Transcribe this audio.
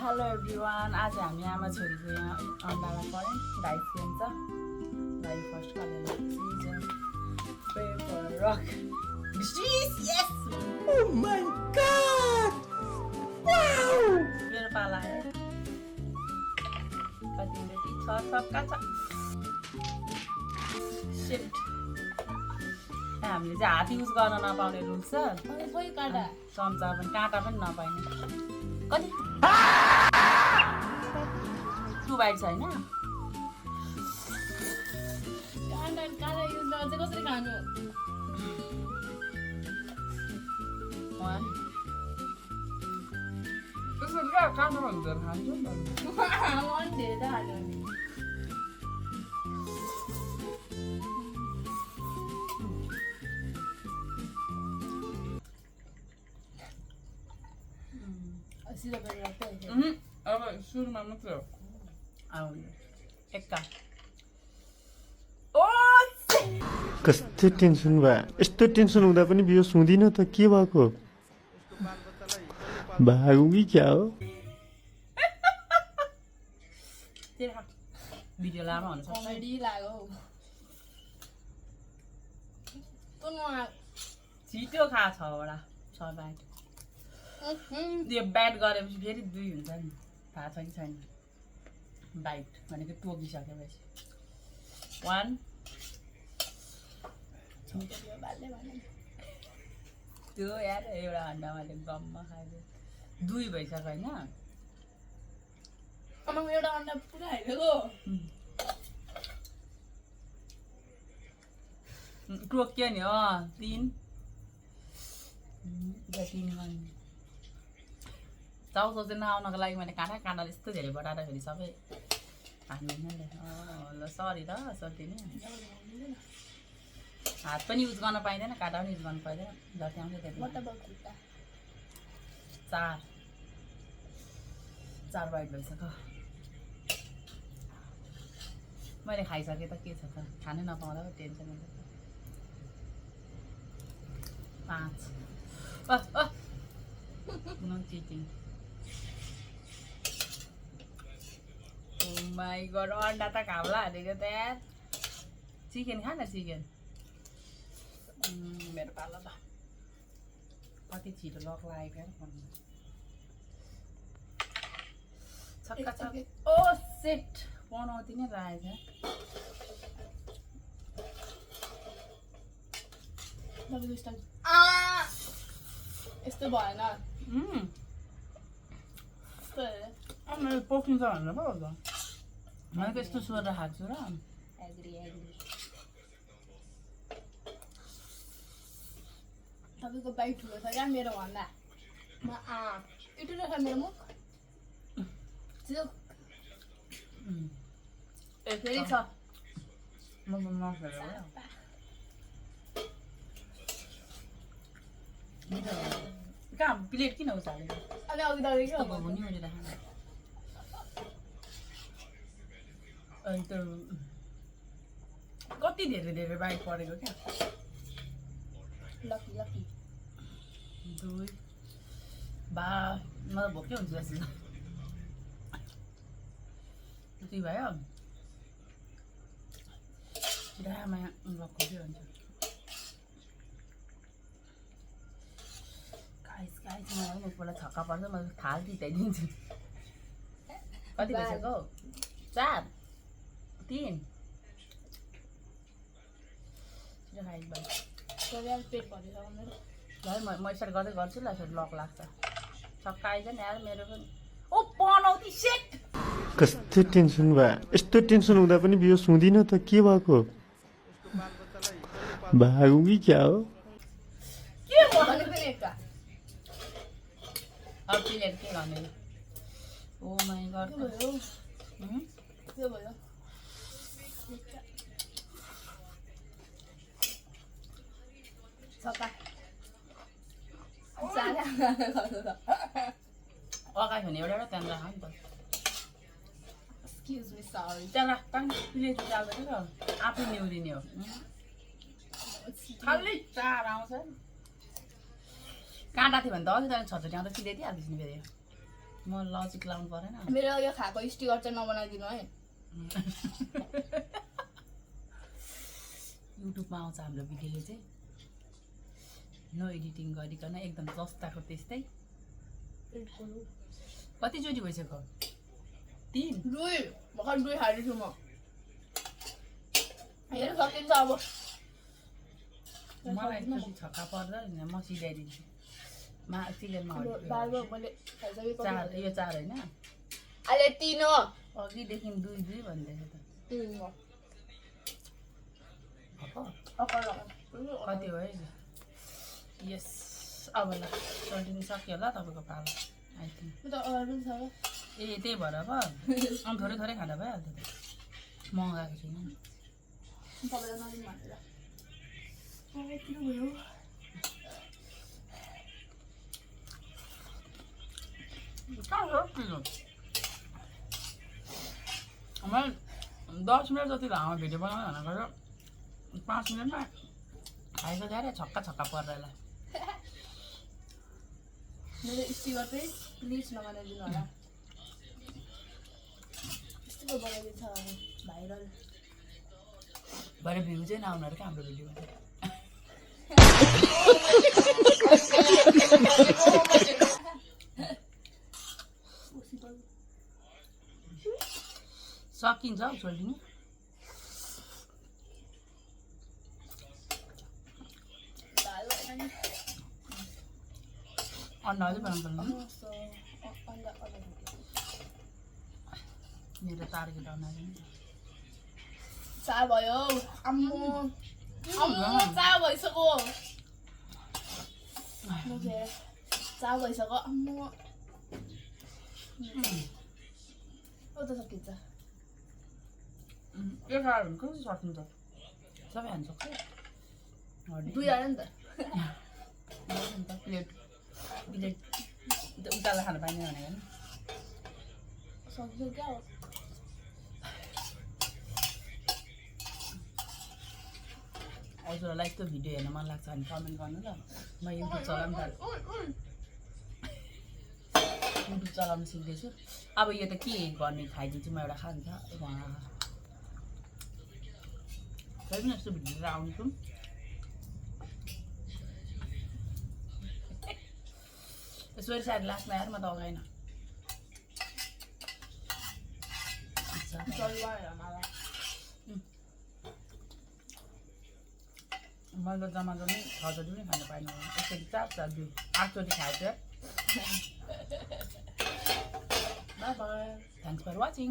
Hello everyone, आज हामी आमा छोरीको यहाँ अन्डामा पऱ्यौँ। डाइस गेम छ। भाइ first Kaler season paper rock yes. Oh my god! Wow! मेरो पाला है। कति रेडी छ? सबका छ। शिफ्ट हामीले चाहिँ हात युज गर्न नपाउने रुल्स छ। चम्चा पनि काँटा पनि नपाइने। कति 2 बाइट छैन। त्यसरी क्या काँटा हुन्छ खान्छु नि अब सुरुमा मात्र आउने एक्का कस्तो टेन्सन भयो यस्तो टेन्सन हुँदा पनि बियो सुँदिन त के भएको भागौँ कि क्या हो भिडियो लामो हुन्छ छिटो खा 6वटा 6 बाइट यो ब्याट गरेपछि फेरि 2 हुन्छ नि थाहा छ कि छैन बाइट भनेको टोकिसकेपछि 1 त्यो यार एउटा अन्डा मैले गममा खाएको 2 भइसक्यो होइन एउटा अन्डा पुरा हाइदिएको टोक्यो नि 3 चाउचाउ चाहिँ नआउनको लागि मैले काँडा यस्तो धेरै बटाएर फेरि सबै हाल्नु ल सरी ल सक्दिनँ हात पनि युज गर्न पाइँदैन काँटा पनि युज गर्न पाइँदैन जति आउँछ त्यति 4 बाइट भइसक्यो मैले खाइसकेँ त के छ त खानै नपाउँदा टेन्सन हुन्छ 5 no cheating oh my god अन्डा त घाउला हालेको त यार चिकन खा न चिकन मेरो पालो त कति छिटो लक लागेको यार छक्का छक्का ओ सेट पनौती नै रहेछ यस्तो भएन मैले पोखिन्छ भनेर पो हो मैले त यस्तो सोधेर खाएको छु र तपाईँको बाइट ठुलो छ क्या मेरो भन्दा यति रहेछ मेरो मुख फेरि छ म नखेर कहाँ प्लेट किन उचालेको अनि अघि त अघि घुम्नु मैले राखेँ अनि त कति धेरै धेरै बाइक परेको क्या लकी लकी 2 बा मलाई भोकै हुन्छ जस्तो त्यति भयो ड्रामा लक्को के हुन्छ गाइस मलाई एकपल्ट छक्का पर्छ म थाल जिताइदिन्छु कति भइसक्यो 4 3 छिटो खाइस भाइ पेट भरिसक्यो मेरो ल म यसरी गर्दै गर्छु ल फेरि लक लाग्छ छक्का आइज नि यार मेरो पनि ओ पनौती सेट कस्तो टेन्सन भयो यस्तो टेन्सन हुँदा पनि बियो सुँदिन त के भएको भागौँ कि क्या हो के भने पनि एकटा अब प्लेट के गर्ने ओ माई गॉड के भयो छक्का अगाइ भने एउटा त्यहाँनिर राख नि त Excuse me, sorry. त्यहाँ राख प्लेट चाल्दैन र आफै न्युरिने हो खालि 4 आउँछ काँटा थियो भने त अघि त छचोटि आउँदा सिधाइदिइहाल्दैछ नि फेरि म लजिक लाउनु परेन मेरो यो खाएको स्टिकर चाहिँ नबनाइदिनु है युट्युबमा आउँछ हाम्रो भिडियो चाहिँ नो एडिटिङ गरिकन एकदम जस्ताको त्यस्तै कतिचोटि भइसक्यो 3 दुई भर्खर 2 खाँदैछु म हेर्नु सकिन्छ अब मलाई एकचोटि छक्का पर्दा म सिधाइदिन्छु चिकनमा बाबा मैले खाइसकेको 4 यो 4 होइन अहिले 3 हो अघिदेखि 2 भन्दैछ त 3 हो कति हो है यस अब ल कन्टिन्यू सक्यो ल तपाईँको पालो आई थिङ्क ए त्यही भएर अब अनि थोरै थोरै खाँदा भइहाल्थ्यो त मगाएको छैन तपाईँलाई नदिनु भनेर किन भयो मलाई 10 मिनट जति लामो भिडियो बनाउनु भनेको 5 मिनटमा खाएको गएर छक्का छक्का पर्दैला मेरो स्टिकर चाहिँ प्लिज नबनाइदिनु होला स्टिकर बनाइदिन्छ भने भाइरल भरे भ्यू चाहिँ नआउनु अरे क्या हाम्रो भिडियोमा सकिन्छ हौ सोल्टिनी अन्डा अझै बनाउनु पर्ने मेरो टार्गेट अन्डा चा भयो आम्मो चा भइसक्यो चा भइसक्यो आम्मो त सकिन्छ यो खायो भने कसरी सकिन्छ सबै हाल्नु सक्छ 2 हाल्यो नि त प्लेट उकालो खानु पाइने भनेको नि सक्छ क्या हो हजुरहरूलाई त्यो भिडियो हेर्न मन लाग्छ भने कमेन्ट गर्नु ल म युट्युब चलाउनु सिक्दैछु अब यो त के गर्ने खाइदिन्छु म एउटा खान्छ खै पनि यस्तो भिडियो आउँछु यसरी सायद लास्टमा आएर म त अगाएन मैले त जम्मा जम्मै 6 चोटि पनि खानु पाएन एकचोटि 4 2 8 चोटि खाएछ bye bye thanks for watching